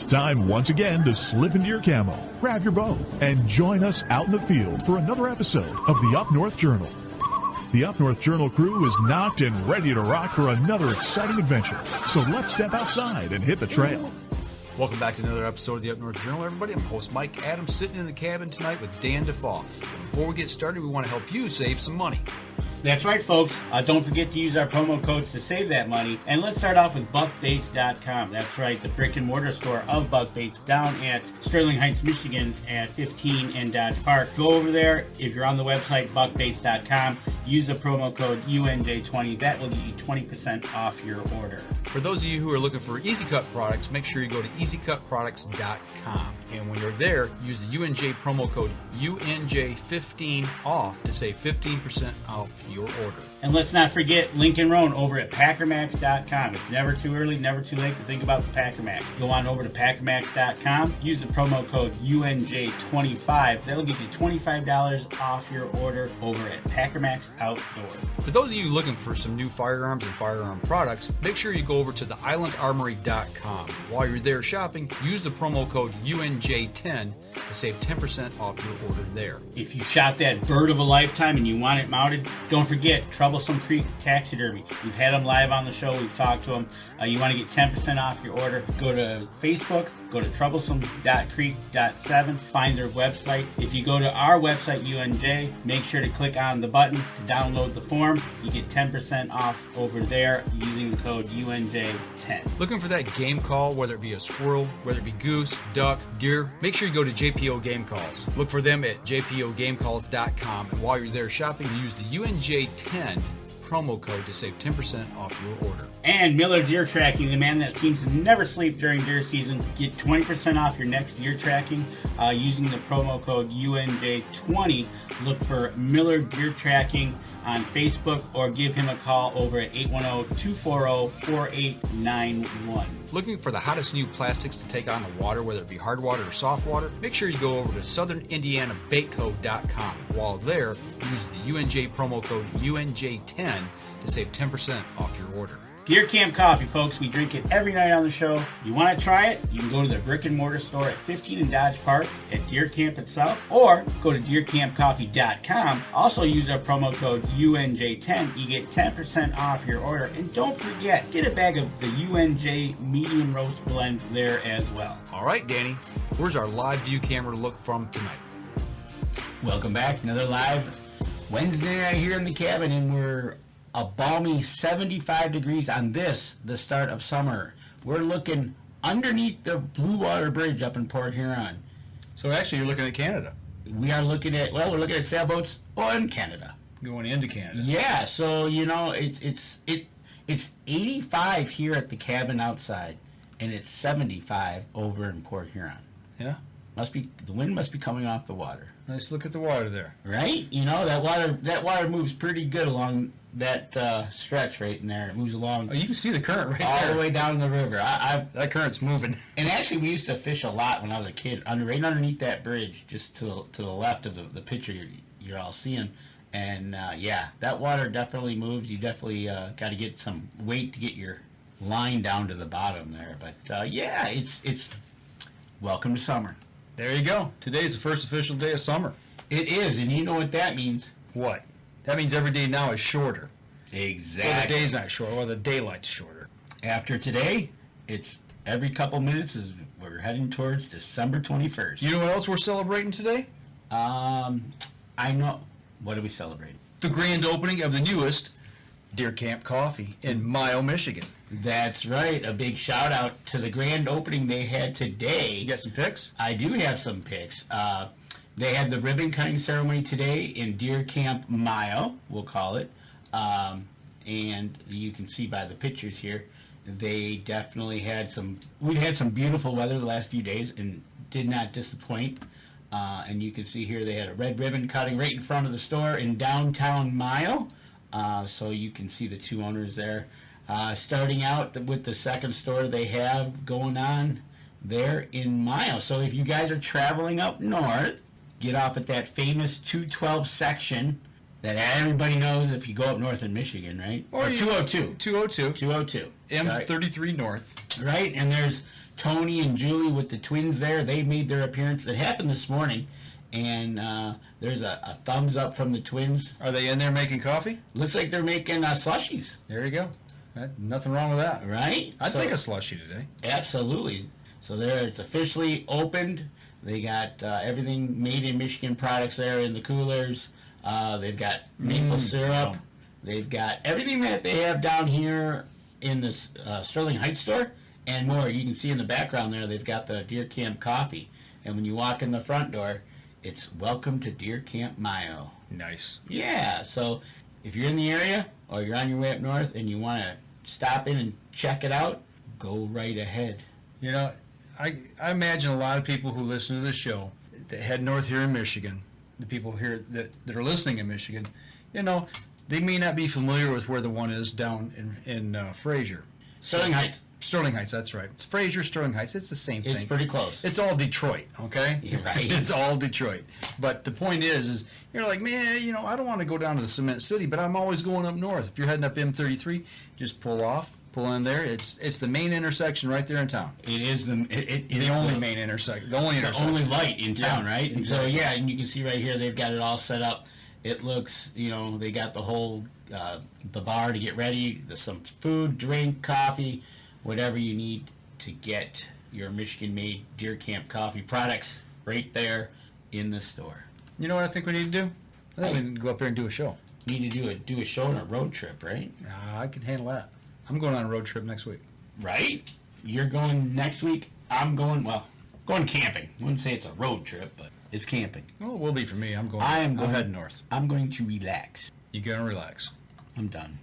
It's time once again to slip into your camo, grab your bow, and join us out in the field for another episode of the Up North Journal. The Up North Journal crew is knocked and ready to rock for another exciting adventure. So let's step outside and hit the trail. Welcome back to another episode of the Up North Journal, everybody. I'm host Mike Adams, sitting in the cabin tonight with Dan DeFaw. Before we get started, we want to help you save some money. That's right, folks. Don't forget to use our promo codes to save that money. And let's start off with buckbaits.com. That's right, the brick and mortar store of Buck Baits down at Sterling Heights, Michigan at 15 and Dodge Park. Go over there. If you're on the website, buckbaits.com, use the promo code UNJ20. That will get you 20% off your order. For those of you who are looking for Easy Cut products, make sure you go to easycutproducts.com. And when you're there, use the UNJ promo code UNJ15 off to save 15% off your order. And let's not forget Lincoln Roan over at packermax.com. It's never too early, never too late to think about the Packer Max. Go on over to packermax.com, use the promo code UNJ25. That'll get you $25 off your order over at Packer Max Outdoor. For those of you looking for some new firearms and firearm products, make sure you go over to the islandarmory.com. While you're there shopping, use the promo code UNJ10 to save 10% off your order there. If you shot that bird of a lifetime and you want it mounted, don't forget Troublesome Creek Taxidermy. We've had them live on the show. We've talked to them. You want to get 10% off your order, go to Facebook, go to troublesome.creek.7, find their website. If you go to our website, UNJ, make sure to click on the button to download the form. You get 10% off over there using the code UNJ10. Looking for that game call, whether it be a squirrel, whether it be goose, duck, deer, make sure you go to JPO Game Calls. Look for them at jpogamecalls.com, and while you're there shopping, use the UNJ10 promo code to save 10% off your order. And Miller Deer Tracking, the man that seems to never sleep during deer season. Get 20% off your next deer tracking using the promo code UNJ20. Look for Miller Deer Tracking on Facebook or give him a call over at 810-240-4891. Looking for the hottest new plastics to take on the water, whether it be hard water or soft water? Make sure you go over to southernindianabaitco.com. While there, use the UNJ promo code UNJ10 to save 10% off your order. Deer Camp Coffee, folks. We drink it every night on the show. You want to try it? You can go to the brick and mortar store at 15 and Dodge Park at Deer Camp itself, or go to deercampcoffee.com. Also use our promo code UNJ10. You get 10% off your order. And don't forget, get a bag of the UNJ medium roast blend there as well. All right, Danny, where's our live view camera look from tonight? Welcome back. Another live Wednesday night here in the cabin, and we're a balmy 75 degrees on this, the start of summer. We're looking underneath the Blue Water Bridge up in Port Huron. So actually, you're looking at Canada. We are looking at, we're looking at sailboats on Canada. Going into Canada. Yeah, so, you know, it's 85 here at the cabin outside, and it's 75 over in Port Huron. Yeah. The wind must be coming off the water. Nice look at the water there. Right? You know, that water moves pretty good along that stretch right in there. It moves along. Oh, you can see the current right all there. the way down the river. That current's moving. And actually, we used to fish a lot when I was a kid, right underneath that bridge, just to the left of the picture you're all seeing. And yeah, that water definitely moves. You definitely got to get some weight to get your line down to the bottom there. But yeah, it's welcome to summer. There you go. Today's the first official day of summer. It is, and you know what that means. What? That means every day now is shorter. Exactly. Well, the day's not shorter, or the daylight's shorter. After today, it's every couple minutes as we're heading towards December 21st. You know what else we're celebrating today? I know. What are we celebrating? The grand opening of the newest Deer Camp Coffee in Mayo, Michigan. That's right. A big shout out to the grand opening they had today. You got some pics? I do have some pics. They had the ribbon cutting ceremony today in Deer Camp Mayo, we'll call it. And you can see by the pictures here, they definitely had we've had some beautiful weather the last few days and did not disappoint. And you can see here they had a red ribbon cutting right in front of the store in downtown Mayo. So you can see the two owners there. Starting out with the second store they have going on there in Mayo. So if you guys are traveling up north, get off at that famous 212 section that everybody knows if you go up north in Michigan, right? Or 202. 202. 202. M33 North. Right, and there's Tony and Julie with the twins there. They made their appearance. It happened this morning, and there's a thumbs up from the twins. Are they in there making coffee? Looks like they're making slushies. There you go. Nothing wrong with that. Right? I'd take a slushie today. Absolutely. So there, it's officially opened. They got everything made in Michigan products there in the coolers. They've got maple syrup. They've got everything that they have down here in this Sterling Heights store and more. You can see in the background there, they've got the Deer Camp coffee. And when you walk in the front door, it's welcome to Deer Camp Mayo. Nice. Yeah, so if you're in the area or you're on your way up north and you want to stop in and check it out, go right ahead. You know, I imagine a lot of people who listen to this show that head north here in Michigan, the people here that are listening in Michigan, you know, they may not be familiar with where the one is down in Fraser. Sterling Heights. Sterling Heights, that's right. It's Fraser, Sterling Heights, it's the same thing. It's pretty close. It's all Detroit, okay? You're right. It's all Detroit. But the point is you're like, man, you know, I don't want to go down to the Cement City, but I'm always going up north. If you're heading up M33, just pull off, pull in there. It's the main intersection right there in town. It is the main intersection. The only light in town, Yeah, right? And exactly. so and you can see right here they've got it all set up. It looks, you know, they got the whole the bar to get ready, some food, drink, coffee, whatever you need to get your Michigan-made Deer Camp coffee products right there in the store. You know what I think we need to do? I think we need to go up there and do a show. Need to do a show on a road trip, right? I can handle that. I'm going on a road trip next week. Right? You're going next week. I'm going camping. I wouldn't say it's a road trip, but it's camping. Well, it will be for me. I'm going heading north. I'm going to relax. You gotta relax. I'm done.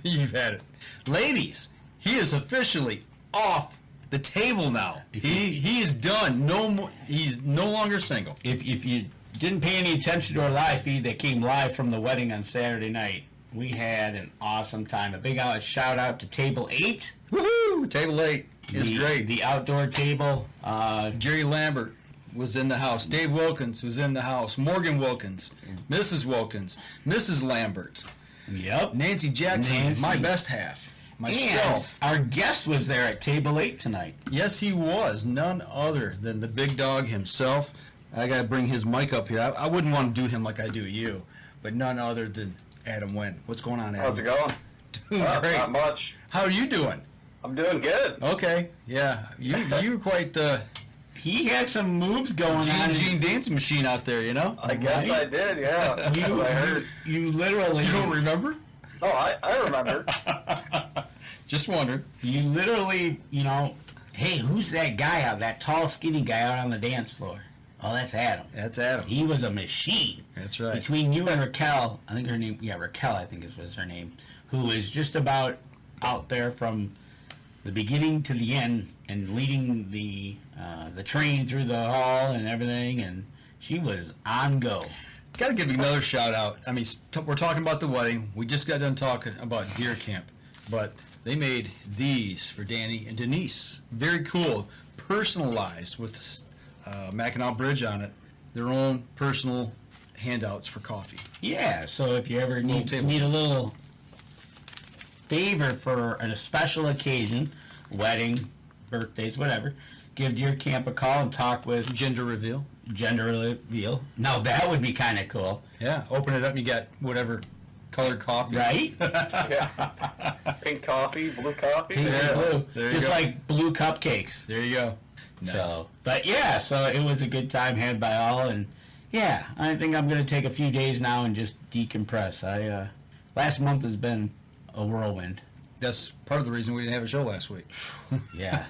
You've had it. Ladies, he is officially off the table now. He is done. No more. He's no longer single. If you didn't pay any attention to our live feed that came live from the wedding on Saturday night, we had an awesome time. A big shout out to Table 8. Woohoo! Table 8 is great. The outdoor table. Jerry Lambert was in the house. Dave Wilkins was in the house. Morgan Wilkins, Mrs. Wilkins, Mrs. Lambert. Yep. Nancy Jackson, my best half. Myself. And our guest was there at Table 8 tonight. Yes, he was. None other than the big dog himself. I got to bring his mic up here. I wouldn't want to do him like I do you, but none other than Adam Winn. What's going on, Adam? How's it going? Doing great. Not much. How are you doing? I'm doing good. Okay. Yeah. You were quite He had some moves going on. Gene dancing machine out there, you know? I guess I did, yeah. That's what I heard. You literally... You don't remember? Oh, I remember. Just wondered. You literally, you know, hey, who's that guy out, that tall, skinny guy out on the dance floor? Oh, that's Adam. That's Adam. He was a machine. That's right. Between you and Raquel, I think her name, Raquel, I think was her name, who is just about out there from the beginning to the end and leading the train through the hall and everything, and she was on go. Got to give you another shout out. I mean, we're talking about the wedding. We just got done talking about Deer Camp, but they made these for Danny and Denise. Very cool, personalized with Mackinac Bridge on it. Their own personal handouts for coffee. Yeah, so if you ever need a little favor for a special occasion, wedding, birthdays, whatever, give Deer Camp a call and talk with Gender reveal. Now that would be kind of cool. Yeah, open it up and you got whatever colored coffee. Right? Yeah. Pink coffee, blue coffee. Pink and blue. There you Just go. like blue cupcakes. There you go. Nice. So it was a good time had by all, and yeah, I think I'm going to take a few days now and just decompress. Last month has been a whirlwind. That's part of the reason we didn't have a show last week. Yeah.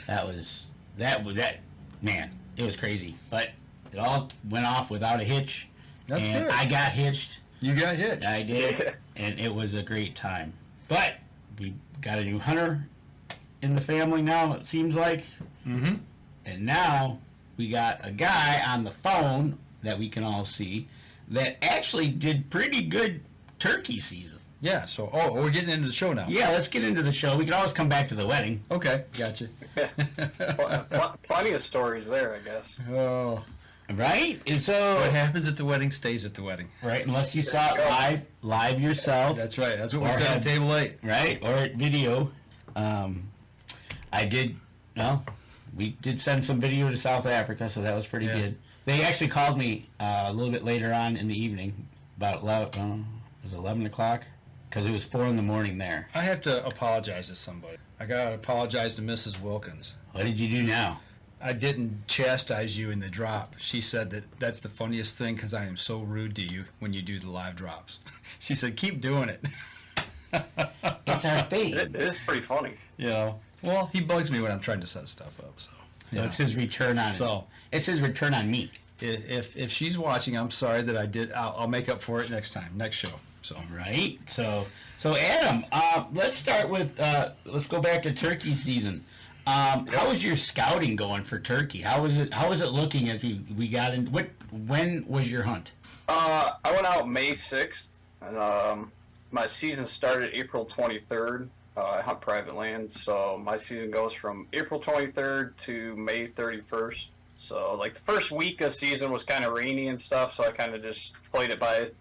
that man, it was crazy, but it all went off without a hitch. That's and good. I got hitched. You got hitched. I did, and it was a great time. But we got a new hunter in the family now, it seems like. Mm-hmm. And now we got a guy on the phone that we can all see that actually did pretty good turkey season. Yeah, so, we're getting into the show now. Yeah, let's get into the show. We can always come back to the wedding. Okay, gotcha. Plenty of stories there, I guess. Oh. Right? And so, What happens at the wedding stays at the wedding. right, unless you saw it live yourself. That's right. That's what we Or said had- at Table 8. Right? Or video. I did No, we did send some video to South Africa, so that was pretty good. They actually called me a little bit later on in the evening, about 11 o'clock, because it was 4 in the morning there. I have to apologize to somebody. I got to apologize to Mrs. Wilkins. What did you do now? I didn't chastise you in the drop. She said that's the funniest thing because I am so rude to you when you do the live drops. She said, keep doing it. It's our thing. It is pretty funny. You know, well, he bugs me when I'm trying to set stuff up. So It's his return on it's his return on me. If she's watching, I'm sorry that I did. I'll make up for it next time, next show. So Right. So Adam, let's start with let's go back to turkey season. How was your scouting going for turkey? How was it looking as we got in? When was your hunt? I went out May 6th, and my season started April 23rd. I hunt private land, so my season goes from April 23rd to May 31st. So like the first week of season was kind of rainy and stuff, so I kind of just played it by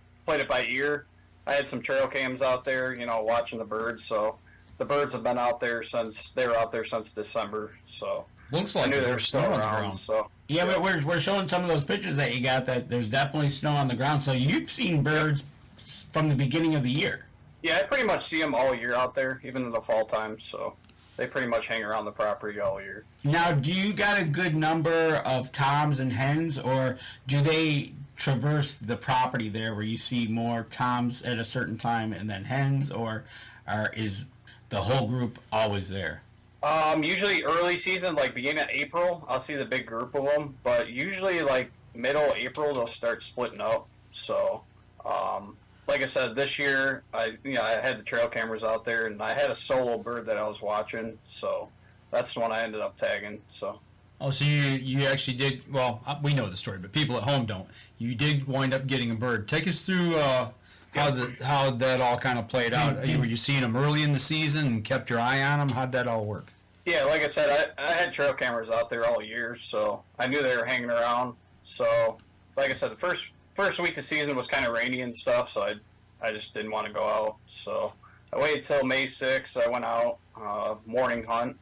ear. I had some trail cams out there, watching the birds. So the birds have been out there since December. So looks I like knew they were there's still snow on the around. ground. So Yeah, but we're showing some of those pictures that you got that there's definitely snow on the ground. So you've seen birds from the beginning of the year. yeah, I pretty much see them all year out there, even in the fall time. So they pretty much hang around the property all year. Now, do you got a good number of toms and hens, or do they traverse the property there where you see more toms at a certain time and then hens, or is the whole group always there? Usually early season, like beginning of April, I'll see the big group of them. But usually like middle April, they'll start splitting up. So, like I said, this year I had the trail cameras out there, and I had a solo bird that I was watching. So that's the one I ended up tagging. So. Oh, so you actually did, well, we know the story, but people at home don't. You did wind up getting a bird. Take us through how that all kind of played out. Were you seeing them early in the season and kept your eye on them? How'd that all work? Yeah, like I said, I had trail cameras out there all year, so I knew they were hanging around. So, like I said, the first week of season was kind of rainy and stuff, so I just didn't want to go out. So I waited till May 6th. I went out, morning hunt.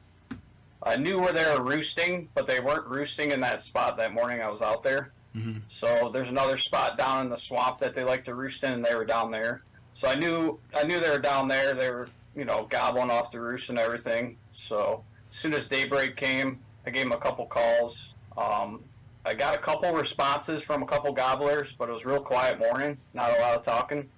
I knew where they were roosting, but they weren't roosting in that spot that morning I was out there. Mm-hmm. So there's another spot down in the swamp that they like to roost in, and they were down there. So I knew they were down there. They were, gobbling off the roost and everything. So as soon as daybreak came, I gave them a couple calls. I got a couple responses from a couple gobblers, but it was a real quiet morning, not a lot of talking.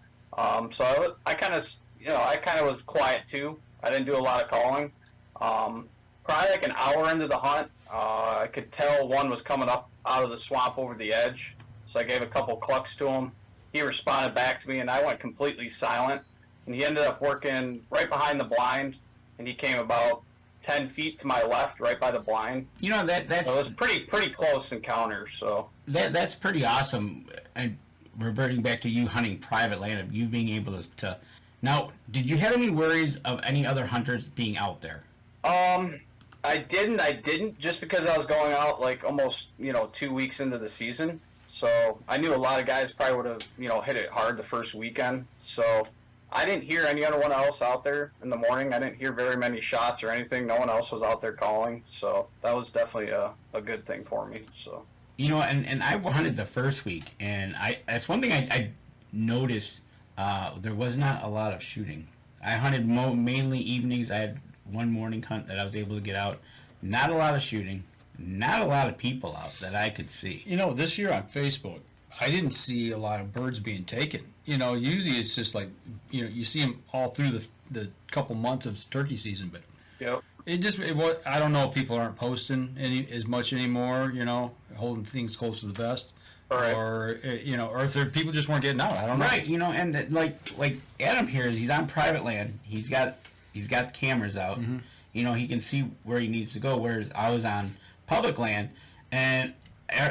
So I kind of was quiet too. I didn't do a lot of calling. Probably like an hour into the hunt, I could tell one was coming up out of the swamp over the edge. So I gave a couple clucks to him. He responded back to me, and I went completely silent. And he ended up working right behind the blind, and he came about 10 feet to my left, right by the blind. That's So it was pretty close encounter. So that's pretty awesome. And reverting back to you hunting private land, of you being able to. Now, did you have any worries of any other hunters being out there? I didn't just because I was going out like almost 2 weeks into the season. So I knew a lot of guys probably would have hit it hard the first weekend. So I didn't hear anyone else out there in the morning. I didn't hear very many shots or anything. No one else was out there calling. So that was definitely a good thing for me. So and I hunted the first week, and that's one thing I noticed. There was not a lot of shooting. I hunted mainly evenings. I had one morning hunt that I was able to get out. Not a lot of shooting. Not a lot of people out that I could see. This year on Facebook, I didn't see a lot of birds being taken. Usually it's just like, you see them all through the couple months of turkey season, but yep. I don't know if people aren't posting as much anymore, holding things close to the vest. Right. Or if people just weren't getting out. I don't know. Right, and like Adam here, he's on private land. He's got the cameras out. Mm-hmm. He can see where he needs to go. Whereas I was on public land, and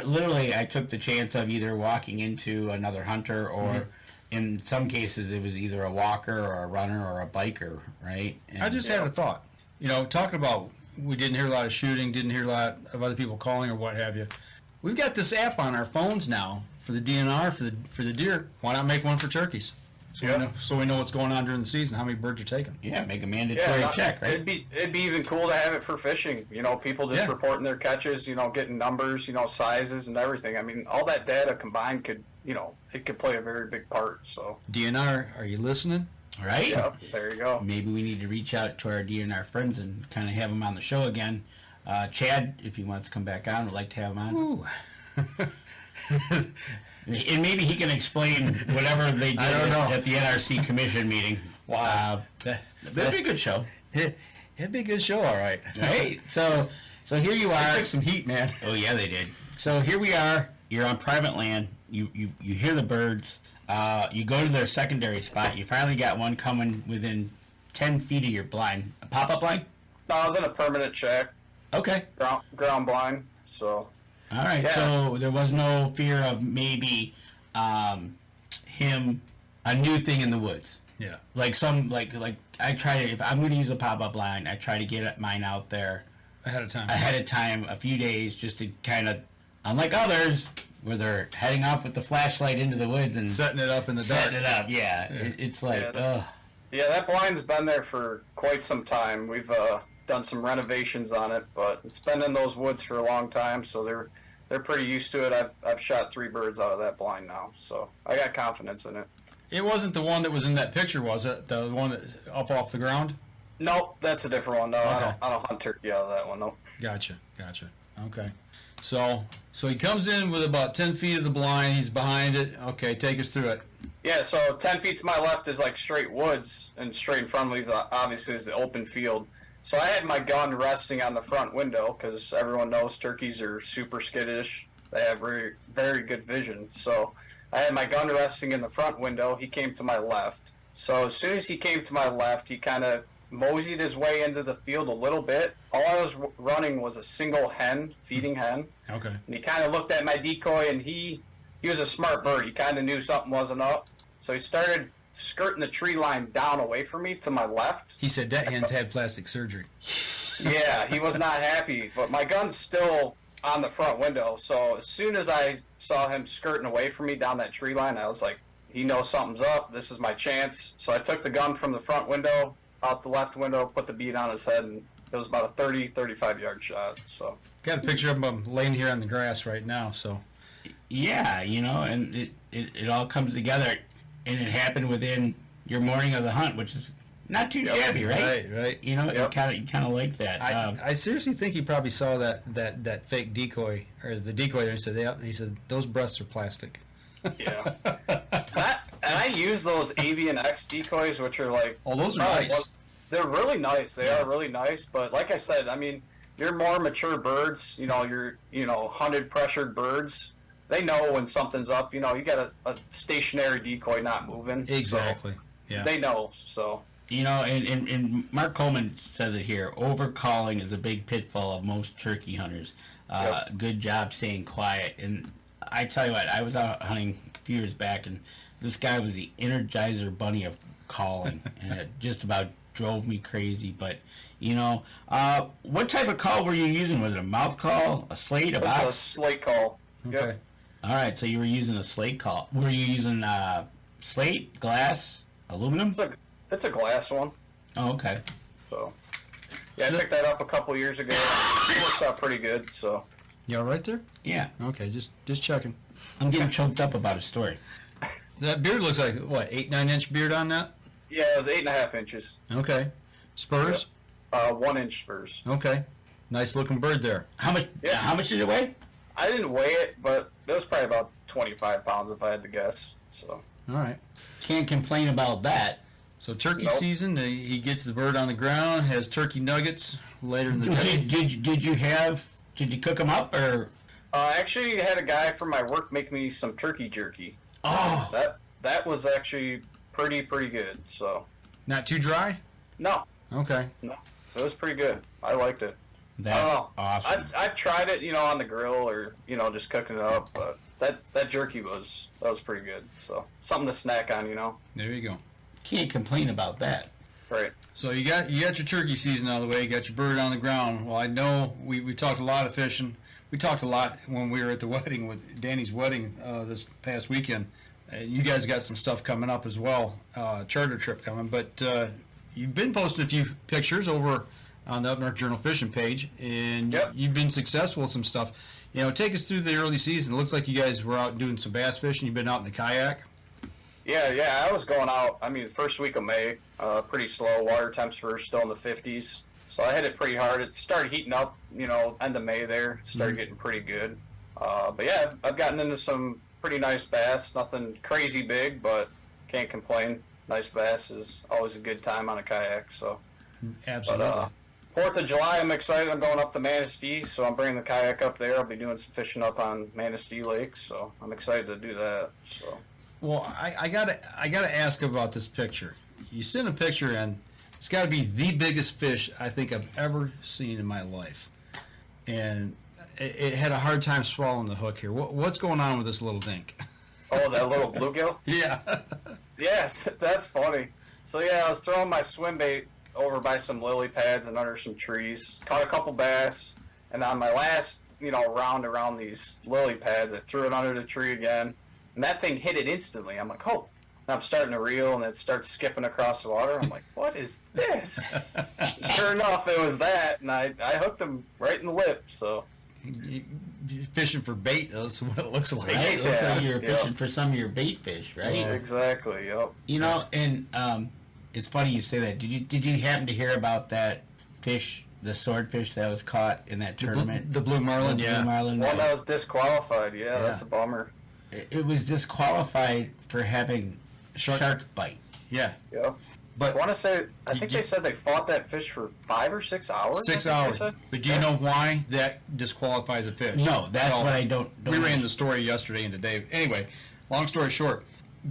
literally I took the chance of either walking into another hunter, or in some cases it was either a walker or a runner or a biker. Right. And I just had a thought. Talking about we didn't hear a lot of shooting, didn't hear a lot of other people calling or what have you. We've got this app on our phones now for the DNR for the deer. Why not make one for turkeys? So we know what's going on during the season. How many birds are taken? Yeah, make a mandatory check, right? It'd be even cool to have it for fishing. People just reporting their catches. Getting numbers. Sizes and everything. I mean, all that data combined could it could play a very big part. So DNR, are you listening? All right. Yeah, there you go. Maybe we need to reach out to our DNR friends and kind of have them on the show again. Chad, if he wants to come back on, would like to have him on. Ooh. And maybe he can explain whatever they did at the NRC commission meeting. Wow. That'd be a good show. It'd be a good show, all right. Right? So here you are. They took some heat, man. Oh, yeah, they did. So here we are. You're on private land. You hear the birds. You go to their secondary spot. You finally got one coming within 10 feet of your blind. A pop-up blind? No, I was in a permanent check. Okay. Ground blind, so... All right, so there was no fear of maybe him, a new thing in the woods. Yeah. Like I try to, if I'm going to use a pop-up line, I try to get mine out there Ahead of time, a few days, just to kind of, unlike others, where they're heading off with the flashlight into the woods and setting it up in the dark. Setting it up, yeah. It's like, ugh. Yeah, that blind's been there for quite some time. We've done some renovations on it, but it's been in those woods for a long time, so they're pretty used to it. I've shot 3 birds out of that blind now, so I got confidence in it. It wasn't the one that was in that picture, was it? The one that up off the ground? Nope, that's a different one. No, Okay. I don't hunt turkey out of that one. Nope. Gotcha. Okay. So he comes in with about 10 feet of the blind. He's behind it. Okay, take us through it. Yeah, so 10 feet to my left is like straight woods, and straight in front of me, obviously, is the open field. So I had my gun resting on the front window because everyone knows turkeys are super skittish. They have very, very good vision. So I had my gun resting in the front window. He came to my left. So as soon as he came to my left, he kind of moseyed his way into the field a little bit. All I was running was a single hen, feeding hen. Okay. And he kind of looked at my decoy, and he was a smart bird. He kind of knew something wasn't up. So he started skirting the tree line down away from me to my left. He said that hen's had plastic surgery. Yeah, he was not happy, but my gun's still on the front window. So as soon as I saw him skirting away from me down that tree line, I was like, he knows something's up. This is my chance. So I took the gun from the front window, out the left window, put the bead on his head, and it was about a 30, 35-yard shot. So got a picture of him laying here on the grass right now. So yeah, and it all comes together. And it happened within your morning of the hunt, which is not too shabby, right? Right. You kind of like that. I seriously think he probably saw that fake decoy or the decoy there. He said those breasts are plastic. Yeah. And I use those Avian X decoys, which are like... Oh, those are nice. They're really nice. They are really nice. But like I said, I mean, your more mature birds, your hunted, pressured birds, they know when something's up. You got a stationary decoy not moving. Exactly. So yeah. They know. So. And Mark Coleman says it here. Overcalling is a big pitfall of most turkey hunters. Yep. Good job staying quiet. And I tell you what, I was out hunting a few years back, and this guy was the Energizer Bunny of calling, and it just about drove me crazy. But what type of call were you using? Was it a mouth call, a slate, a box? It was a slate call. Okay. Yep. All right, so you were using a slate call. Were you using slate, glass, aluminum? It's a glass one. Oh, okay. So, yeah, I picked that up a couple years ago. It works out pretty good. So. You all right there? Yeah. Okay, just checking. I'm getting choked up about a story. That beard looks like what, 8-9 inch beard on that? Yeah, it was 8.5 inches. Okay. Spurs? Yep. 1 inch spurs. Okay. Nice looking bird there. How much? Yeah. How much did it weigh? I didn't weigh it, but it was probably about 25 pounds if I had to guess. So. All right. Can't complain about that. So turkey Nope. season, he gets the bird on the ground, has turkey nuggets later in the day. Did you cook them up or? I actually had a guy from my work make me some turkey jerky. Oh. That was actually pretty good. So. Not too dry? No, Okay. it was pretty good. I liked it. That's I don't know. awesome. I've tried it, on the grill or just cooking it up, but that jerky was pretty good. So something to snack on, There you go. Can't complain about that. Right. So you got your turkey season out of the way. You got your bird on the ground. Well, I know we talked a lot of fishing. We talked a lot when we were at the wedding with Danny's wedding this past weekend. you guys got some stuff coming up as well, charter trip coming. But you've been posting a few pictures over on the Up North Journal fishing page, and you've been successful with some stuff. Take us through the early season. It looks like you guys were out doing some bass fishing. You've been out in the kayak. Yeah, I was going out. I mean, the first week of May, pretty slow. Water temps were still in the 50s. So I hit it pretty hard. It started heating up, end of May there. Started getting pretty good. But yeah, I've gotten into some pretty nice bass. Nothing crazy big, but can't complain. Nice bass is always a good time on a kayak. So, Absolutely. But, 4th of July, I'm excited. I'm going up to Manistee, so I'm bringing the kayak up there. I'll be doing some fishing up on Manistee Lake, so I'm excited to do that. So. Well, I gotta ask about this picture. You sent a picture in. It's got to be the biggest fish I think I've ever seen in my life, and it had a hard time swallowing the hook here. What's going on with this little dink? Oh, that little bluegill? Yeah. Yes, that's funny. So yeah, I was throwing my swim bait over by some lily pads and under some trees. Caught a couple bass, and on my last round around these lily pads, I threw it under the tree again, and that thing hit it instantly. I'm like, oh. And I'm starting to reel, and it starts skipping across the water. I'm like, what is this? Sure enough, it was that, and I hooked him right in the lip. So You're fishing for bait, that's what it looks like. Right? It looks like you're fishing for some of your bait fish, right? Exactly, yep. And it's funny you say that. Did you happen to hear about that fish, the swordfish that was caught in that tournament? The blue marlin, Blue marlin. One that was disqualified, that's a bummer. It was disqualified for having shark bite. Yeah. Yeah. But I want to say, I think they said they fought that fish for 5 or 6 hours. 6 hours. But do you know why that disqualifies a fish? No, that's what I don't We ran the story yesterday and today. Anyway, long story short,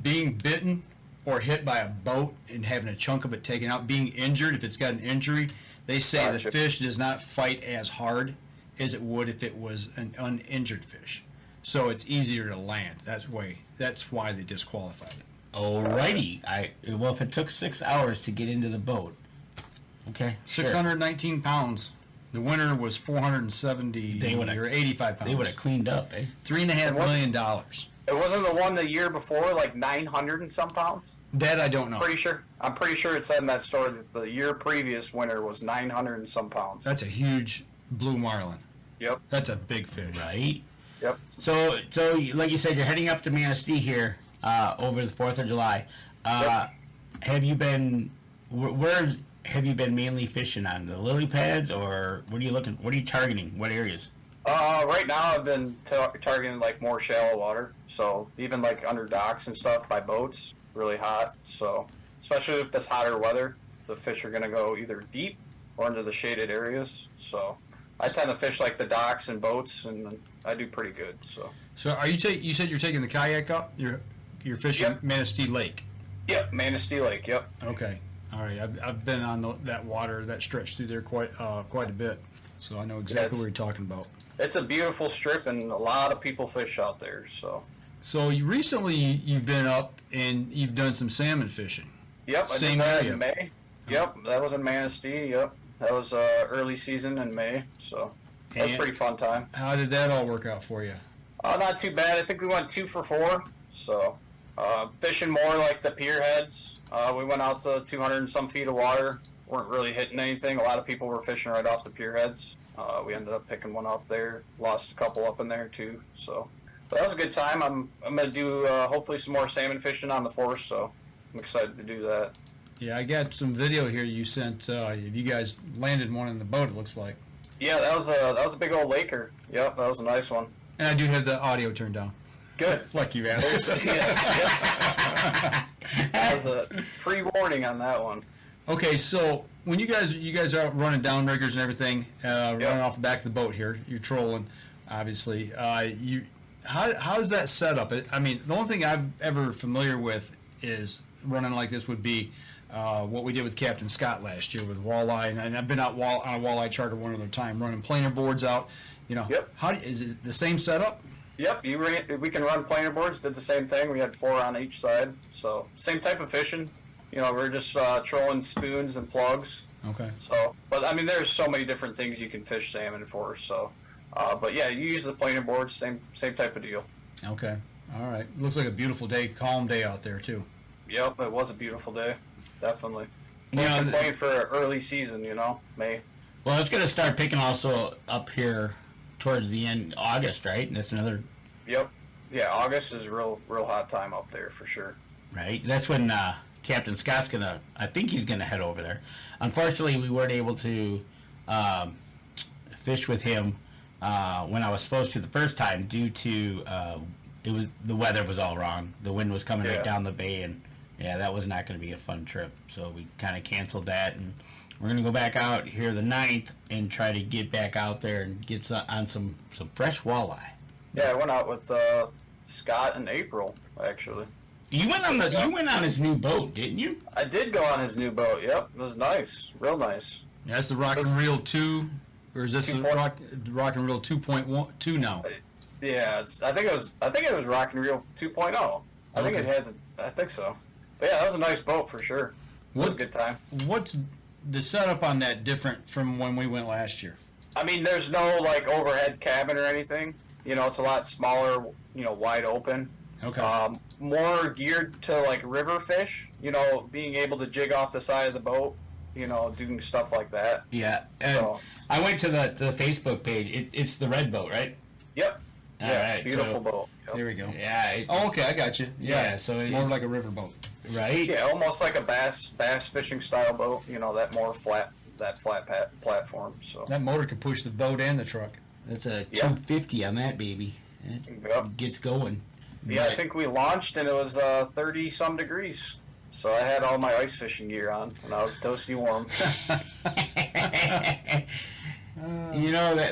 being bitten or hit by a boat and having a chunk of it taken out, being injured, if it's got an injury, they say the fish does not fight as hard as it would if it was an uninjured fish. So it's easier to land. That's why they disqualified it. Alrighty. Well, if it took 6 hours to get into the boat, okay. 619 pounds. The winner was 470 or 85 pounds. They would have cleaned up, eh? $3.5 million. It wasn't the one the year before, like 900 and some pounds? That I don't know. I'm pretty sure it said in that story that the year previous winner was 900 and some pounds. That's a huge blue marlin. Yep. That's a big fish. Right. Yep. So like you said, you're heading up to Manistee here over the 4th of July. Have you been where have you been mainly fishing on? The lily pads, or what are you targeting? What areas? Right now I've been targeting like more shallow water. So even like under docks and stuff by boats, really hot. So especially with this hotter weather, the fish are going to go either deep or into the shaded areas. So I tend to fish like the docks and boats, and I do pretty good. So are you you said you're taking the kayak up? You're fishing Manistee Lake. Yep, Manistee Lake. Yep. Okay. All right. I've been on that water, that stretch through there quite a bit, so I know exactly what you're talking about. It's a beautiful strip, and a lot of people fish out there. So you've been up and you've done some salmon fishing. Yep, I did that in May. Yep, that was in Manistee. Yep, that was early season in May. So that was a pretty fun time. How did that all work out for you? Not too bad. I think we went 2 for 4. So fishing more like the pier heads. We went out to 200 and some feet of water. Weren't really hitting anything. A lot of people were fishing right off the pier heads. We ended up picking one up there. Lost a couple up in there too. So, but that was a good time. I'm gonna do hopefully some more salmon fishing on the force. So I'm excited to do that. Yeah, I got some video here you sent. You guys landed one in the boat. It looks like. Yeah, that was a big old laker. Yep, that was a nice one. And I do have the audio turned down. Good. Like you asked. That was a pre-warning on that one. Okay, so when you guys are out running downriggers and everything, running off the back of the boat here, you're trolling, obviously. How's that set up? I mean, the only thing I'm ever familiar with is running like this would be what we did with Captain Scott last year with walleye, and I've been out on a walleye charter one other time, running planer boards out. Yep. Is it the same setup? Yep, we can run planer boards. Did the same thing. We had 4 on each side, so same type of fishing. We're just trolling spoons and plugs. Okay. So, but I mean, there's so many different things you can fish salmon for. So, but yeah, you use the planer boards, same type of deal. Okay. All right. Looks like a beautiful day, calm day out there too. Yep, it was a beautiful day. Definitely. You know, Playing for an early season, May. well, it's going to start picking also up here towards the end August, right? And that's another. Yep. Yeah, August is real hot time up there for sure. Right. That's when Captain Scott's gonna. I think he's gonna head over there. Unfortunately, we weren't able to fish with him when I was supposed to the first time due to the weather was all wrong. The wind was coming right down the bay, and that was not going to be a fun trip. So we kind of canceled that, and we're going to go back out here the 9th and try to get back out there and get on some fresh walleye. Yeah, I went out with Scott in April, actually. You went on his new boat, didn't you? I did go on his new boat. Yep, it was nice, real nice. Yeah, that's the Rock and Reel 2, or is this the Rock and Reel 2.2 now? Yeah, I think it was Rock and Reel 2.0. I think so. But yeah, that was a nice boat for sure. It was a good time. What's the setup on that different from when we went last year? I mean, there's no like overhead cabin or anything. It's a lot smaller. Wide open. Okay. More geared to like river fish. Being able to jig off the side of the boat. Doing stuff like that. Yeah. And I went to the Facebook page. It's the red boat, right? Yep. All yeah, right, beautiful so- boat. Yep. There we go. Yeah. Okay, I got you. Yeah, so it's more like a river boat. Right? Yeah, almost like a bass fishing style boat. That more flat platform. So That motor could push the boat and the truck. That's a 250 on that baby. It gets going. Yeah, I think we launched and it was 30 some degrees. So I had all my ice fishing gear on and I was toasty warm.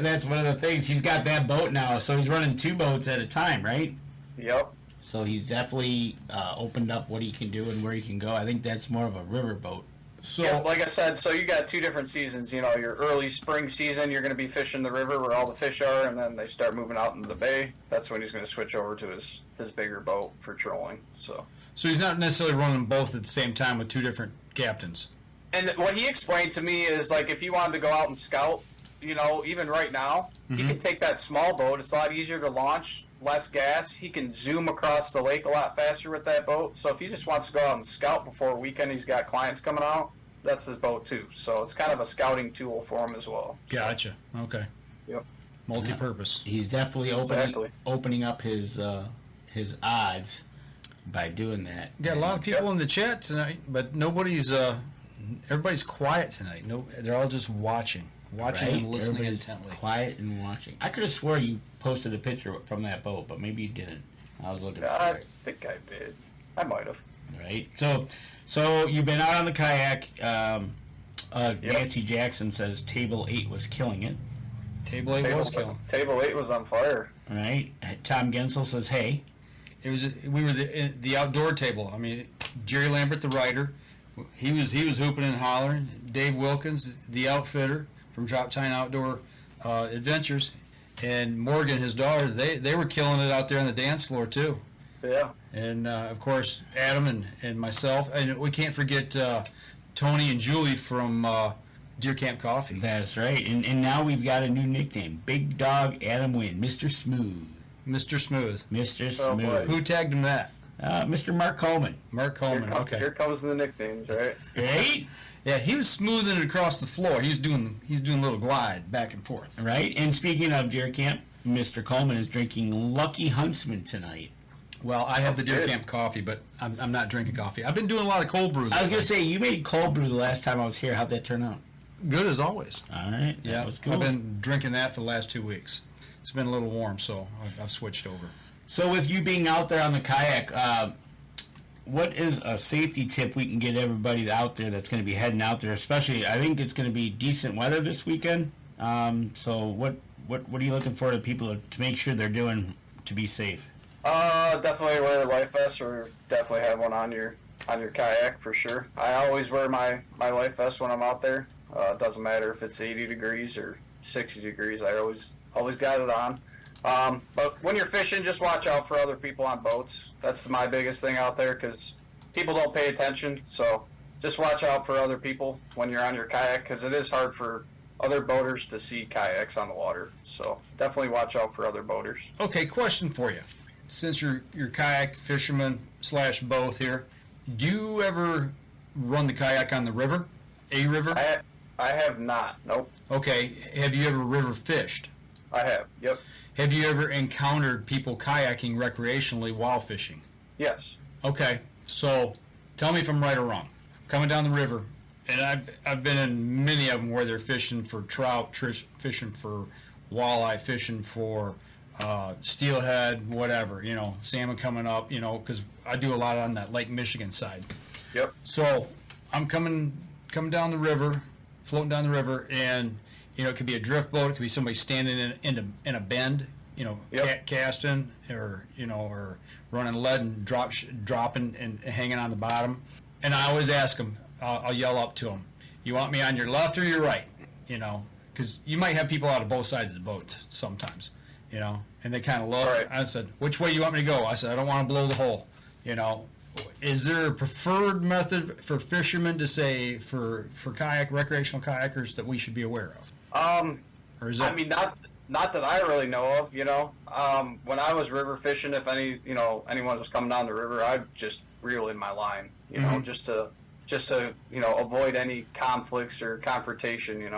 That's one of the things. He's got that boat now, so he's running 2 boats at a time, right? Yep. So he's definitely opened up what he can do and where he can go. I think that's more of a river boat. So, Yep, like I said, so you got 2 different seasons. Your early spring season, you're going to be fishing the river where all the fish are, and then they start moving out into the bay. That's when he's going to switch over to his bigger boat for trolling. So he's not necessarily running both at the same time with 2 different captains. And what he explained to me is like if you wanted to go out and scout, even right now, he can take that small boat. It's a lot easier to launch, less gas. He can zoom across the lake a lot faster with that boat. So if he just wants to go out and scout before a weekend, he's got clients coming out. That's his boat too. So it's kind of a scouting tool for him as well. Gotcha. Okay. Yep. Multi-purpose. He's definitely opening up his odds by doing that. Got a lot of people in the chat tonight, but nobody's. Everybody's quiet tonight. No, they're all just watching Right? and listening Everybody's intently. Quiet and watching. I could have swore you posted a picture from that boat, but maybe you didn't. I was looking for I it. think I did. I might have. Right. So you've been out on the kayak. Nancy Jackson says Table 8 was killing it. Table 8 was killing. Table 8 was on fire. Right. Tom Gensel says, hey. It was. We were the outdoor table. I mean, Jerry Lambert, the writer, he was hooping and hollering. Dave Wilkins, the outfitter from Drop Time Outdoor Adventures, and Morgan, his daughter, they were killing it out there on the dance floor too. Yeah. And of course, Adam and myself, and we can't forget Tony and Julie from Deer Camp Coffee. That's right. And now we've got a new nickname. Big Dog Adam Winn. Mr. Smooth. Mr. Smooth. Mr. Oh, boy. Smooth. Who tagged him that? Mr. Mark Coleman. Mark Coleman. Okay. Here comes the nicknames, right? Right? Yeah, he was smoothing it across the floor. He's doing a little glide back and forth. Right? And speaking of Deer Camp, Mr. Coleman is drinking Lucky Huntsman tonight. Well, I have the Deer good. Camp coffee, but I'm not drinking coffee. I've been doing a lot of cold brew. I was going to say, you made cold brew the last time I was here. How'd that turn out? Good as always. All right. Yeah, That was cool. I've been drinking that for the last 2 weeks. It's been a little warm, so I've switched over. So with you being out there on the kayak, what is a safety tip we can get everybody out there that's going to be heading out there? Especially, I think it's going to be decent weather this weekend. So what are you looking for to people to make sure they're doing to be safe? Definitely wear a life vest, or definitely have one on your kayak for sure. I always wear my life vest when I'm out there. It doesn't matter if it's 80 degrees or 60 degrees. I always got it on. But when you're fishing, just watch out for other people on boats. That's my biggest thing out there, because people don't pay attention. So just watch out for other people when you're on your kayak, because it is hard for other boaters to see kayaks on the water. So definitely watch out for other boaters. Okay, question for you. since you're kayak fisherman / both here, do you ever run the kayak on the river? A river? I have not. Nope. Okay. Have you ever river fished? I have. Yep. Have you ever encountered people kayaking recreationally while fishing? Yes. Okay. So tell me if I'm right or wrong. Coming down the river, and I've been in many of them where they're fishing for trout, fishing for walleye, fishing for steelhead, whatever, salmon coming up, because I do a lot on that Lake Michigan side. Yep. So I'm coming down the river, floating down the river, and it could be a drift boat, it could be somebody standing in a bend, Yep. casting, or or running lead and dropping and hanging on the bottom. And I always ask them, I'll yell up to them, you want me on your left or your right? Because you might have people out of both sides of the boat sometimes, and they kind of look. Right. I said, which way you want me to go? I said, I don't want to blow the hole. Is there a preferred method for fishermen to say for recreational kayakers that we should be aware of? Or is that? I mean, not that I really know of. When I was river fishing, if anyone was coming down the river, I'd just reel in my line, just to avoid any conflicts or confrontation,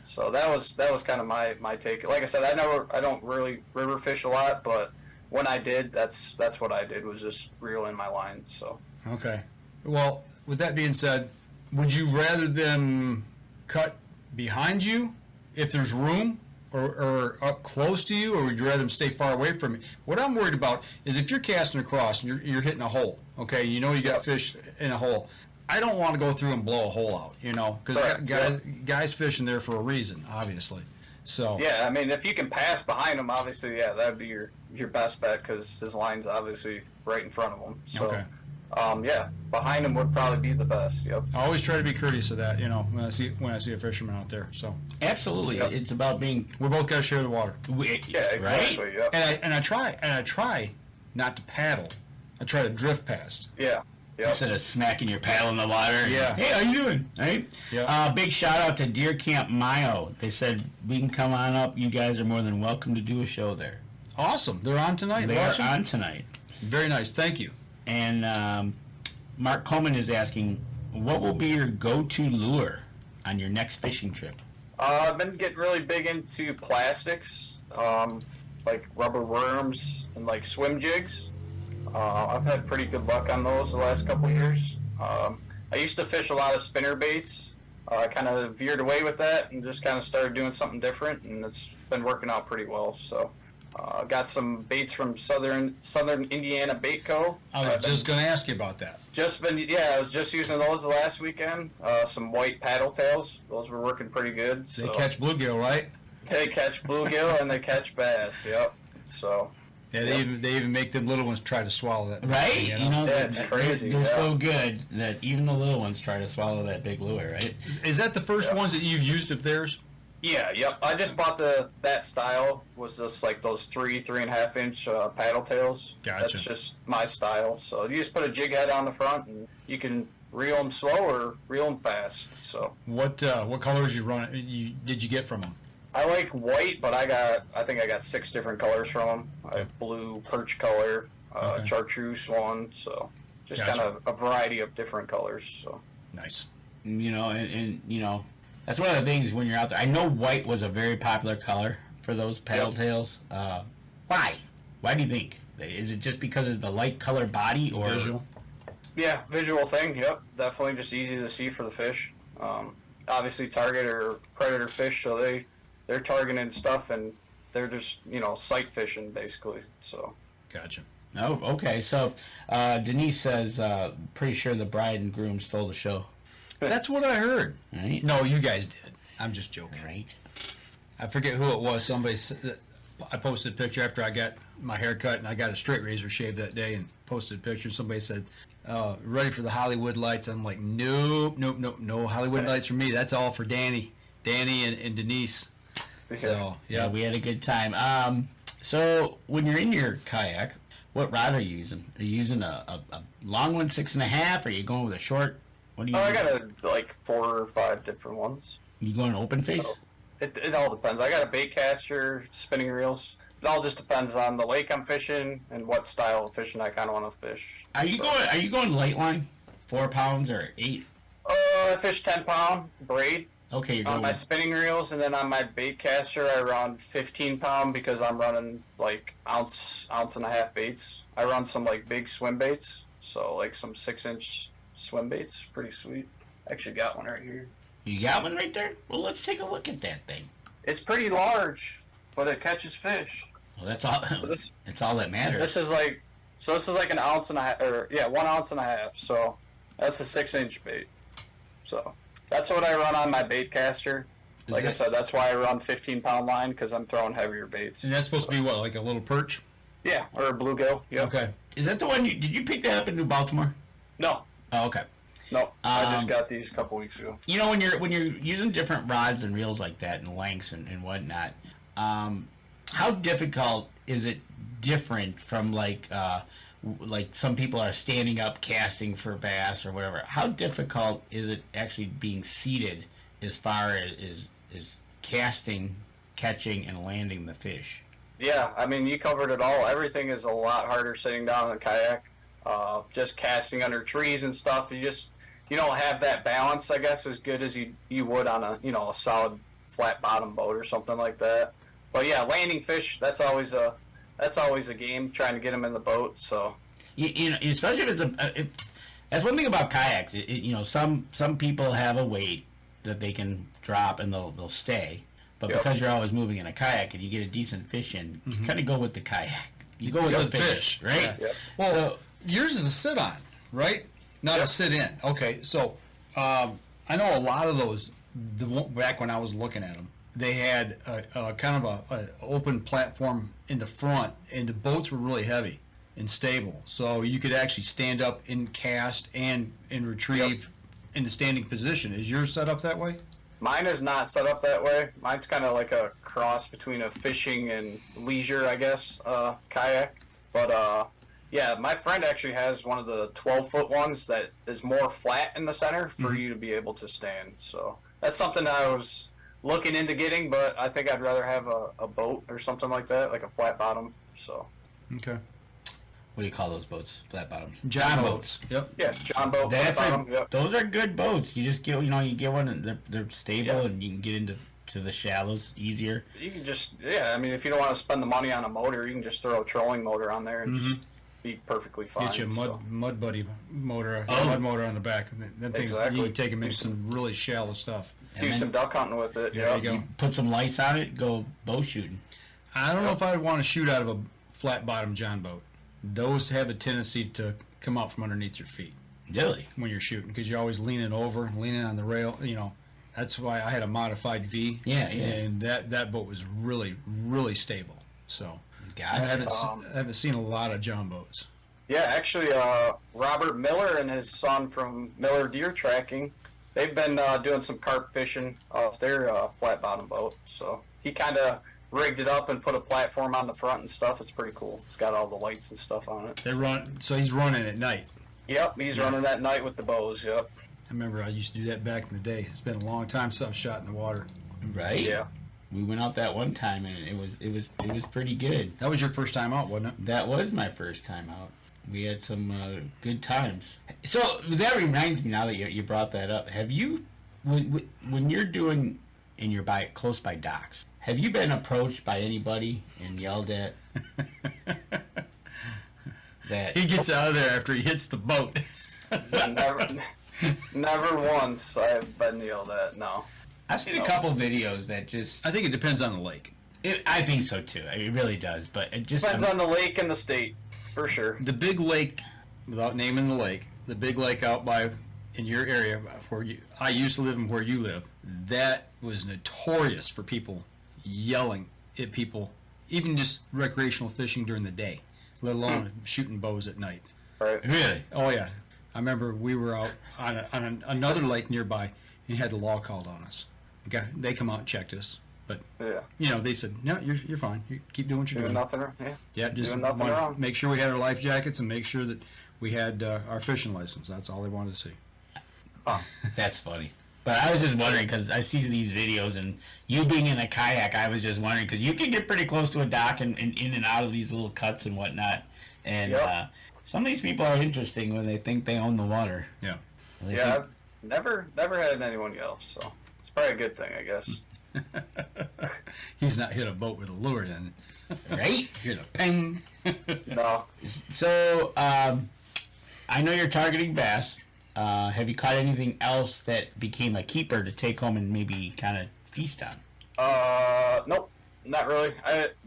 So that was kind of my take. Like I said, I don't really river fish a lot, but when I did, that's what I did, was just reel in my line. So. Okay. Well, with that being said, would you rather them cut behind you if there's room, or up close to you, or would you rather them stay far away from you? What I'm worried about is if you're casting across and you're hitting a hole, okay, you got fish in a hole. I don't want to go through and blow a hole out, because guys fishing there for a reason, obviously. So yeah, I mean, if you can pass behind him, obviously, yeah, that'd be your best bet, because his line's obviously right in front of him. So, okay. Yeah, behind him would probably be the best. Yep. I always try to be courteous of that, when I see a fisherman out there. So Absolutely, Yep. It's about being. we both got to share the water. Yeah, exactly. Right? Yep. And I try not to paddle. I try to drift past. Yeah. Yep. Instead of smacking your paddle in the water. And, Yeah. Hey, how you doing? Right? Yeah. Big shout out to Deer Camp Mayo. They said we can come on up. You guys are more than welcome to do a show there. Awesome. They're on tonight. They Watching? are on tonight. Very nice. Thank you. And Mark Coleman is asking, what will be your go-to lure on your next fishing trip? I've been getting really big into plastics, like rubber worms and like swim jigs. I've had pretty good luck on those the last couple of years. I used to fish a lot of spinner baits. I kind of veered away with that and just kind of started doing something different, and it's been working out pretty well. So, got some baits from Southern Indiana Bait Co. I was just going to ask you about that. I was just using those the last weekend. Some white paddle tails. Those were working pretty good. They So. catch bluegill, right? They catch bluegill and they catch bass. Yep. So. Yeah, they even make them little ones try to swallow that. Right? Yeah, it's crazy. They're Yeah. so good that even the little ones try to swallow that big lure, right? Is that the first ones that you've used of theirs? Yeah. Yep. I just bought that style. Was just like those 3.5 inch paddle tails. Gotcha. That's just my style. So you just put a jig head on the front, and you can reel them slow or reel them fast. So. What colors did you get from them? I like white, but I think I got 6 different colors from them. I have blue, perch color, Okay. chartreuse one, so just Gotcha. kind of a variety of different colors. So Nice. And that's one of the things when you're out there. I know white was a very popular color for those paddle Yep. tails. Why? Why do you think? Is it just because of the light color body or Visual. yeah, visual thing. Yep, definitely just easy to see for the fish. Obviously, target or predator fish, so they're targeting stuff, and they're just sight fishing basically. So. Gotcha. Oh, okay. So Denise says, pretty sure the bride and groom stole the show. That's what I heard. Right? No, you guys did. I'm just joking. Right. I forget who it was. Somebody said, I posted a picture after I got my hair cut, and I got a straight razor shave that day, and posted a picture. Somebody said, ready for the Hollywood lights. I'm like, nope, no Hollywood lights for me. That's all for Danny and Denise. So, Yeah, we had a good time. So when you're in your kayak, what rod are you using? Are you using a long one, 6.5? Or are you going with a short? What do you? I got like 4 or 5 different ones. You going open face? It all depends. I got a bait caster, spinning reels. It all just depends on the lake I'm fishing and what style of fishing I kind of want to fish. Are you going late line? 4 pounds or 8? I fish 10-pound braid Okay, you're on going my spinning reels, and then on my bait caster I run 15-pound because I'm running like ounce and a half baits. I run some like big swim baits, so like some 6-inch swim baits, pretty sweet. Actually got one right here. You got one right there? Well, let's take a look at that thing. It's pretty large, but it catches fish. Well, that's all. That's all that matters. This is like an ounce and a half, or yeah, 1 ounce and a half. So that's a 6-inch bait. So that's what I run on my bait caster. Like I said, that's why I run 15-pound line because I'm throwing heavier baits. And that's supposed to be what, like a little perch? Yeah, or a bluegill. Yep. Okay. Is that the one? Did you pick that up in New Baltimore? No, Oh, okay. no, I just got these a couple weeks ago. You know, when you're using different rods and reels like that and lengths and whatnot, how difficult is it different from like some people are standing up casting for bass or whatever? How difficult is it actually being seated as far as casting, catching, and landing the fish? Yeah, I mean, you covered it all. Everything is a lot harder sitting down in a kayak. Just casting under trees and stuff. You don't have that balance, I guess, as good as you would on a solid flat bottom boat or something like that. But yeah, landing fish, that's always a game, trying to get them in the boat. So You know, especially if that's one thing about kayaks. Some people have a weight that they can drop and they'll stay. But Yep. because you're always moving in a kayak and you get a decent fish in, you kind of go with the kayak. You go with the fish, right? Yeah. Yep. Well, So- yours is a sit-on, right? Not a sit-in. Okay, so I know a lot of those. Back when I was looking at them, they had a kind of a open platform in the front, and the boats were really heavy and stable. So you could actually stand up and cast and retrieve in the standing position. Is yours set up that way? Mine is not set up that way. Mine's kind of like a cross between a fishing and leisure, I guess, kayak. But yeah, my friend actually has one of the 12-foot ones that is more flat in the center for you to be able to stand. So that's something I was looking into getting, but I think I'd rather have a boat or something like that, like a flat bottom. So Okay. What do you call those boats? Flat bottoms. John boats. Yep. yeah, John boat, flat That's bottom. Yep. those are good boats. You just get you get one and they're stable Yeah. and you can get into the shallows easier. You can just, I mean, if you don't want to spend the money on a motor, you can just throw a trolling motor on there and just be perfectly fine. Get you a so. mud buddy motor, Oh. mud motor on the back. Them things Exactly. you can take them into some really shallow stuff. And Do then some duck hunting with it. There Yeah, you go. Put some lights on it. Go bow shooting. I don't know if I'd want to shoot out of a flat bottom John boat. Those have a tendency to come out from underneath your feet Really? when you're shooting because you're always leaning over and leaning on the rail. That's why I had a modified V. Yeah. And that boat was really, really stable. So I Gotcha. haven't seen a lot of John boats. Yeah, actually, Robert Miller and his son from Miller Deer Tracking, they've been doing some carp fishing off their flat bottom boat. So he kind of rigged it up and put a platform on the front and stuff. It's pretty cool. It's got all the lights and stuff on it. So he's running at night. Yep, he's running that night with the bows. Yep. I remember I used to do that back in the day. It's been a long time since I've shot in the water. Right? Yeah. We went out that one time and it was pretty good. That was your first time out, wasn't it? That was my first time out. We had some good times. So that reminds me now that you brought that up. Have you, when you're doing and you're close by docks, have you been approached by anybody and yelled at that? He gets out of there after he hits the boat. Never once I've been yelled at. No. I've seen a couple videos that just. I think it depends on the lake. I think so too. It really does, but it just Depends on the lake and the state, for sure. The big lake, without naming the lake, the big lake out in your area where I used to live and where you live, that was notorious for people yelling at people, even just recreational fishing during the day, let alone shooting bows at night. Right. Really? Oh yeah, I remember we were out on another lake nearby and had the law called on us. They come out and checked us, but Yeah. they said no, you're fine. You keep doing what you're Doing doing. nothing wrong. Yeah. Yeah, just doing nothing wanted to wrong. make sure we had our life jackets and make sure that we had our fishing license. That's all they wanted to see. That's funny. But I was just wondering because I see these videos and you being in a kayak, I was just wondering because you can get pretty close to a dock and in and out of these little cuts and whatnot. And some of these people are interesting when they think they own the water. Yeah. I've never had anyone yell, so it's probably a good thing, I guess. He's not hit a boat with a lure then. Right? Hit a ping. No. So, I know you're targeting bass. Have you caught anything else that became a keeper to take home and maybe kind of feast on? Nope, not really.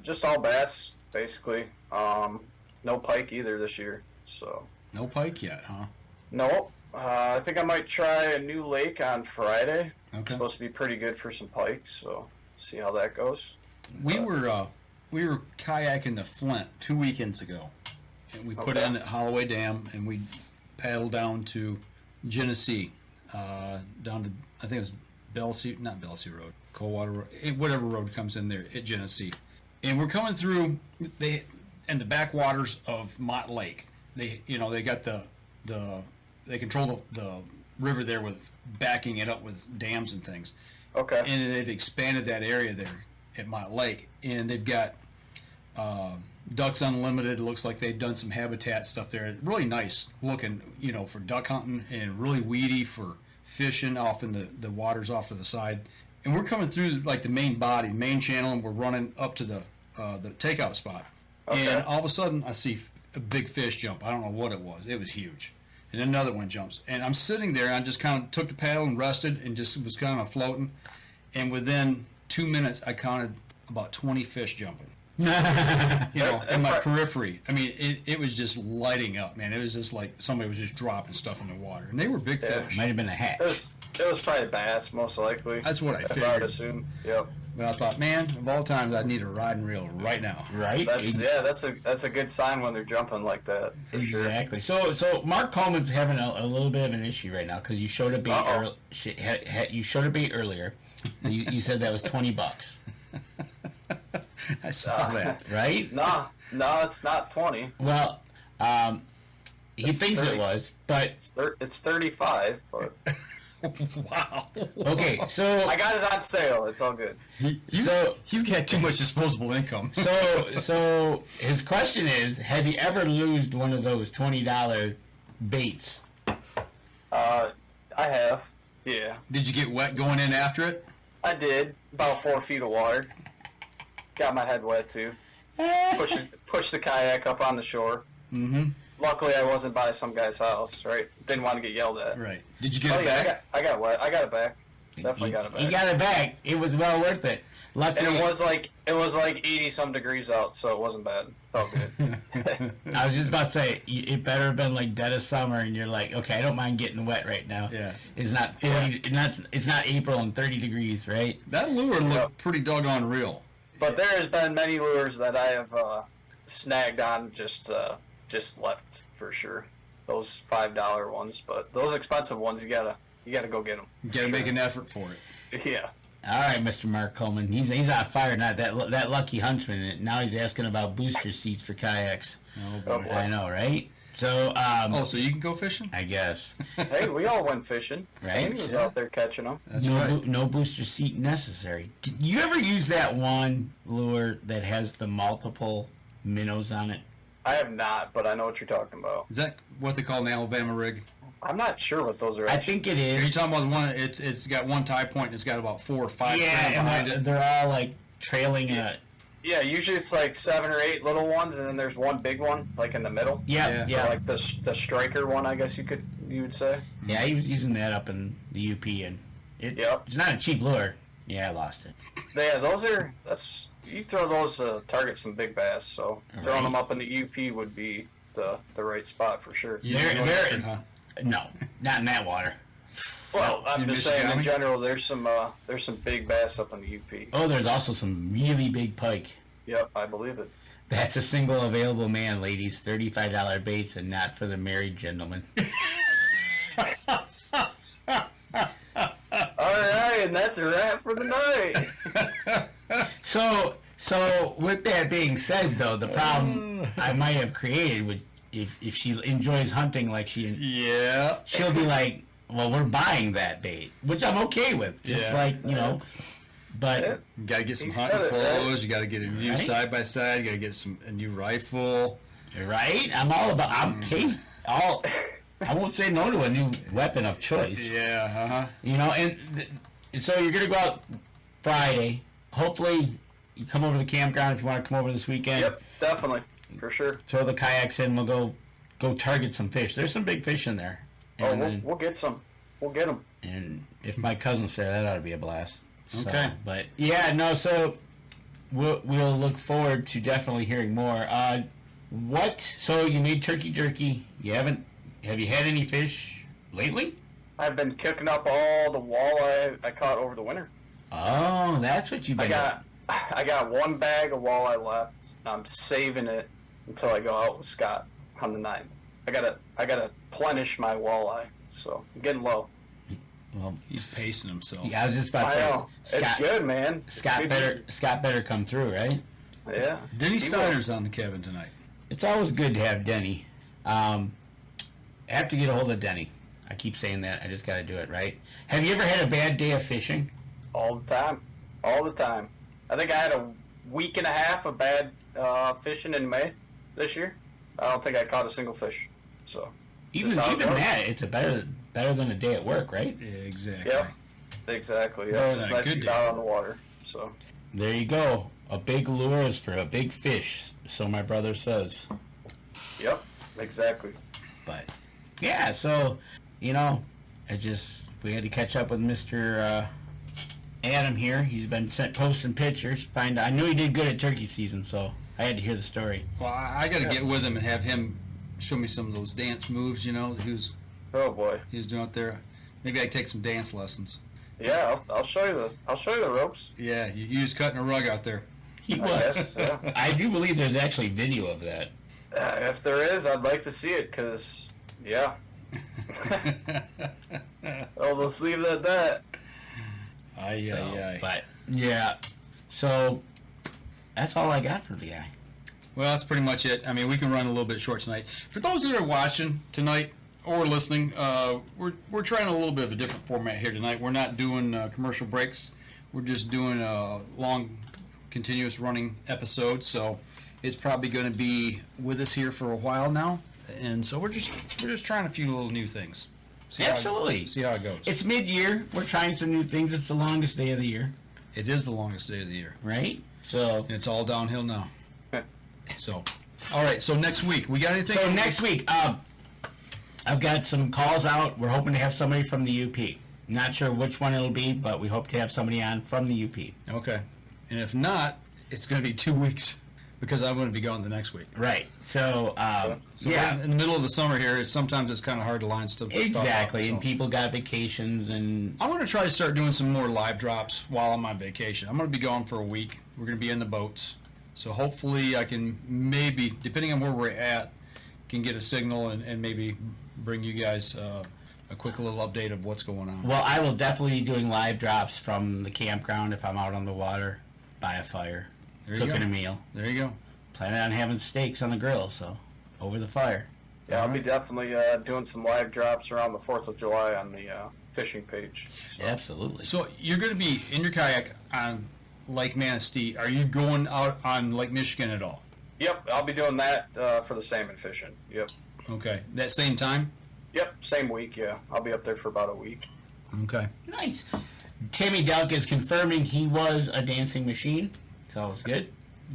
Just all bass, basically. No pike either this year, so. No pike yet, huh? Nope. I think I might try a new lake on Friday. Okay. It's supposed to be pretty good for some pike, so see how that goes. We were kayaking the Flint 2 weekends ago, and we put in at Holloway Dam, and we paddled down to Genesee, down to I think it was not Belsey Road, Coldwater Road, whatever road comes in there at Genesee, and we're coming through the backwaters of Mott Lake. They got they control the river there with backing it up with dams and things. Okay. And they've expanded that area there at Mott Lake, and they've got Ducks Unlimited. It looks like they've done some habitat stuff there. Really nice looking, for duck hunting, and really weedy for fishing off in the waters off to the side. And we're coming through like the main channel, and we're running up to the takeout spot. Okay. And all of a sudden, I see a big fish jump. I don't know what it was. It was huge. And another one jumps. And I'm sitting there, and I just kind of took the paddle and rested and just was kind of floating. And within 2 minutes, I counted about 20 fish jumping. In my periphery. I mean, it was just lighting up, man. It was just like somebody was just dropping stuff in the water. And they were big fish. Might have been a hatch. It was probably bass, most likely. That's what I I would figured. assume. Yep. But I thought, man, of all times, I need a rod and reel right now. Right? That's a good sign when they're jumping like that. For Exactly. So Mark Coleman's having a little bit of an issue right now because you showed a bait. You showed a bait earlier. You said that was $20. I saw that. Right? No, it's not 20. Well, he It's thinks 30. it was, but It's 35, but Wow. okay. So I got it on sale. It's all good. You've got too much disposable income. So his question is: have you ever loosed one of those $20 baits? I have. Yeah, Did you get wet going in after it? I did. About 4 feet of water. Got my head wet too. Push the kayak up on the shore. Mm-hmm. Luckily, I wasn't by some guy's house. Right, didn't want to get yelled at. Right. Did you get Oh it yeah, back? I got wet. I got it back. Definitely got it back. He got it back. It was well worth it. Luckily, And it was like 80 some degrees out, so it wasn't bad. Felt good. I was just about to say it better have been like dead of summer, and you're like, okay, I don't mind getting wet right now. Yeah. It's not 40. It's not April and 30 degrees, right? That lure looked Yep. pretty doggone real. But there has been many lures that I have snagged on just left for sure. Those $5 ones, but those expensive ones you gotta go get them. You gotta make an effort for it. Yeah. All right, Mr. Mark Coleman. He's on fire, not that lucky huntsman. And now he's asking about booster seats for kayaks. Oh, Oh, boy. boy. I know, right? So, So you can go fishing? I guess. Hey, we all went fishing. Right? He was out there catching them. That's right. No booster seat necessary. Did you ever use that one lure that has the multiple minnows on it? I have not, but I know what you're talking about. Is that what they call an Alabama rig? I'm not sure what those are. I Actually. think it Are you is. talking about the one? It's got one tie point and it's got about 4 or 5 strands behind Yeah, it. they're all like trailing a. Yeah, usually it's like 7 or 8 little ones, and then there's one big one, like in the middle. Yeah, Yeah. So like the striker one, I guess you would say. Yeah, he was using that up in the UP, and Yep. it's not a cheap lure. Yeah, I lost it. Yeah, that's you throw those target some big bass. So throwing them up in the UP would be the right spot for sure. You They're- didn't go they're- fishing, huh? No, not in that water. Well, I'm In just saying in Michigan? general, there's some big bass up in the UP. Oh, there's also some really big pike. Yep, I believe it. That's a single available man, ladies. $35 baits, and not for the married gentleman. All right, and that's a wrap for the night. So with that being said, though, the problem I might have created would if she enjoys hunting like Yeah. she'll be like, well, we're buying that bait, which I'm okay with. Just Yeah. like, you know, but You got to get some He hunting said it, right? clothes. You got to get a new Right? side by side. You got to get a new rifle. right? I'm all about. Hey, I won't say no to a new weapon of choice. Yeah. You know, and so you're gonna go out Friday. Hopefully, you come over to the campground if you want to come over this weekend. Yep, definitely, for sure. Throw the kayaks in. We'll go target some fish. There's some big fish in there. Oh, And, we'll get some. We'll get them. and if my cousin's there, that ought to be a blast. So, Okay. but yeah, no. So we'll look forward to definitely hearing more. So you made turkey jerky. Have you had any fish lately? I've been cooking up all the walleye I caught over the winter. Oh, that's what you've been. I got one bag of walleye left. I'm saving it until I go out with Scott on the 9th. I gotta plenish my walleye, so I'm getting low. Well, He's pacing himself. yeah, I was just about I to know. say, It's good, man. It's Scott good. better come through, right? Yeah. Denny He Steiner's on the cabin tonight. It's always good to have Denny. I have to get a hold of Denny. I keep saying that. I just got to do it, right? Have you ever had a bad day of fishing? All the time. All the time. I think I had a week and a half of bad fishing in May this year. I don't think I caught a single fish. So it's Even just how it goes. that, it's better than a day at work, right? Yeah, exactly. Yep. Exactly. Yeah, Well, it's just nice to good be day. out on the water. So There you go. A big lure is for a big fish, so my brother says. yep, exactly. But yeah, so we had to catch up with Mr. Adam here. He's been posting pictures. I knew he did good at turkey season, so I had to hear the story. Well, I got to get with him and have him show me some of those dance moves. You know, that he was Oh boy. doing out there. Maybe I take some dance lessons. Yeah, I'll show you the ropes. Yeah, you was cutting a rug out there. He I was. guess. Yeah. I do believe there's actually video of that. If there is, I'd like to see it. Cause yeah. I'll just leave it at that. Aye, So, aye, aye. but yeah, so that's all I got for the guy. Well, that's pretty much it. I mean, we can run a little bit short tonight. For those that are watching tonight or listening, we're trying a little bit of a different format here tonight. We're not doing commercial breaks. We're just doing a long, continuous running episode. So it's probably going to be with us here for a while now, and so we're just trying a few little new things. Absolutely. See how it goes. It's mid-year. We're trying some new things. It's the longest day of the year, It is the longest day of the year, right? So and it's all downhill now. So, all right. So next week, we got anything? So next week, I've got some calls out. We're hoping to have somebody from the UP. Not sure which one it'll be, but we hope to have somebody on from the UP. Okay. And if not, it's going to be 2 weeks because I'm going to be gone the next week. Right. So, So yeah, in the middle of the summer here, sometimes it's kind of hard to line stuff exactly. up, And so. people got vacations, and I'm going to try to start doing some more live drops while I'm on vacation. I'm going to be gone for a week. We're going to be in the boats. So hopefully I can maybe, depending on where we're at, can get a signal and maybe bring you guys a quick little update of what's going on. well, I will definitely be doing live drops from the campground if I'm out on the water by a fire, There you cooking go. a meal. There you go. Planning on having steaks on the grill, so over the fire. Yeah, I'll be definitely doing some live drops around the 4th of July on the fishing page. Absolutely. So you're going to be in your kayak on Lake Manistee. Are you going out on Lake Michigan at all? Yep, I'll be doing that for the salmon fishing. Yep. Okay. That same time? Yep, same week, yeah. I'll be up there for about a week. Okay. Nice. Tammy Delk is confirming he was a dancing machine, so it's good.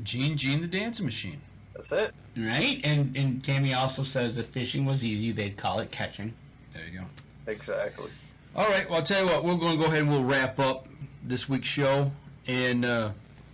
Gene the Dancing Machine. That's it. Right? And Tammy also says if fishing was easy, they'd call it catching. There you go. Exactly. All right. Well, I'll tell you what. We're going to go ahead and we'll wrap up this week's show. And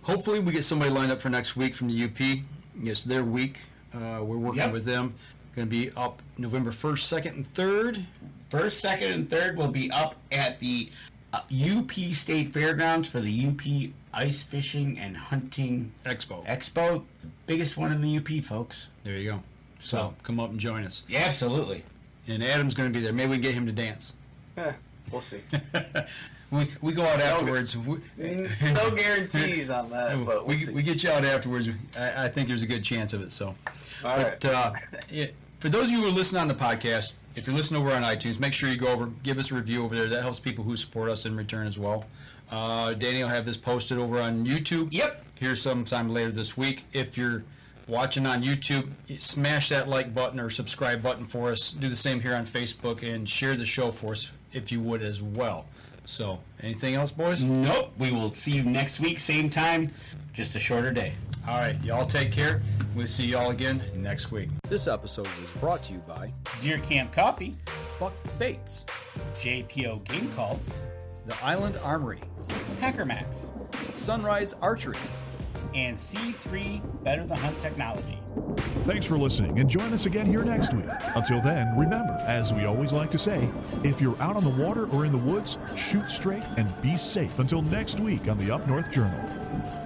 hopefully we get somebody lined up for next week from the UP. It's their week. We're working Yep. with them. Going to be up November 1st, 2nd, and 3rd. First, second, and third will be up at the UP State Fairgrounds for the UP Ice Fishing and Hunting Expo. Expo. Biggest one in the UP, folks. There you go. So come up and join us. Yeah, absolutely. And Adam's going to be there. Maybe we can get him to dance. We'll see. we go out afterwards. No guarantees on that, but we'll see. we get you out afterwards. I think there's a good chance of it. So, All right. yeah, For those of you who listen on the podcast, if you're listening over on iTunes, make sure you go over, give us a review over there. That helps people who support us in return as well. Danny will have this posted over on YouTube. Yep. Here sometime later this week. If you're watching on YouTube, smash that like button or subscribe button for us. Do the same here on Facebook and share the show for us if you would as well. So, anything else, boys? Nope. We will see you next week, same time, just a shorter day. All right, y'all take care. We'll see y'all again next week. This episode was brought to you by Deer Camp Coffee, Buck Baits, JPO Game Calls, The Island Armory, Hacker Max, Sunrise Archery, and C3 Better the Hunt Technology. Thanks for listening, and join us again here next week. Until then, remember, as we always like to say, if you're out on the water or in the woods, shoot straight and be safe until next week on the Up North Journal.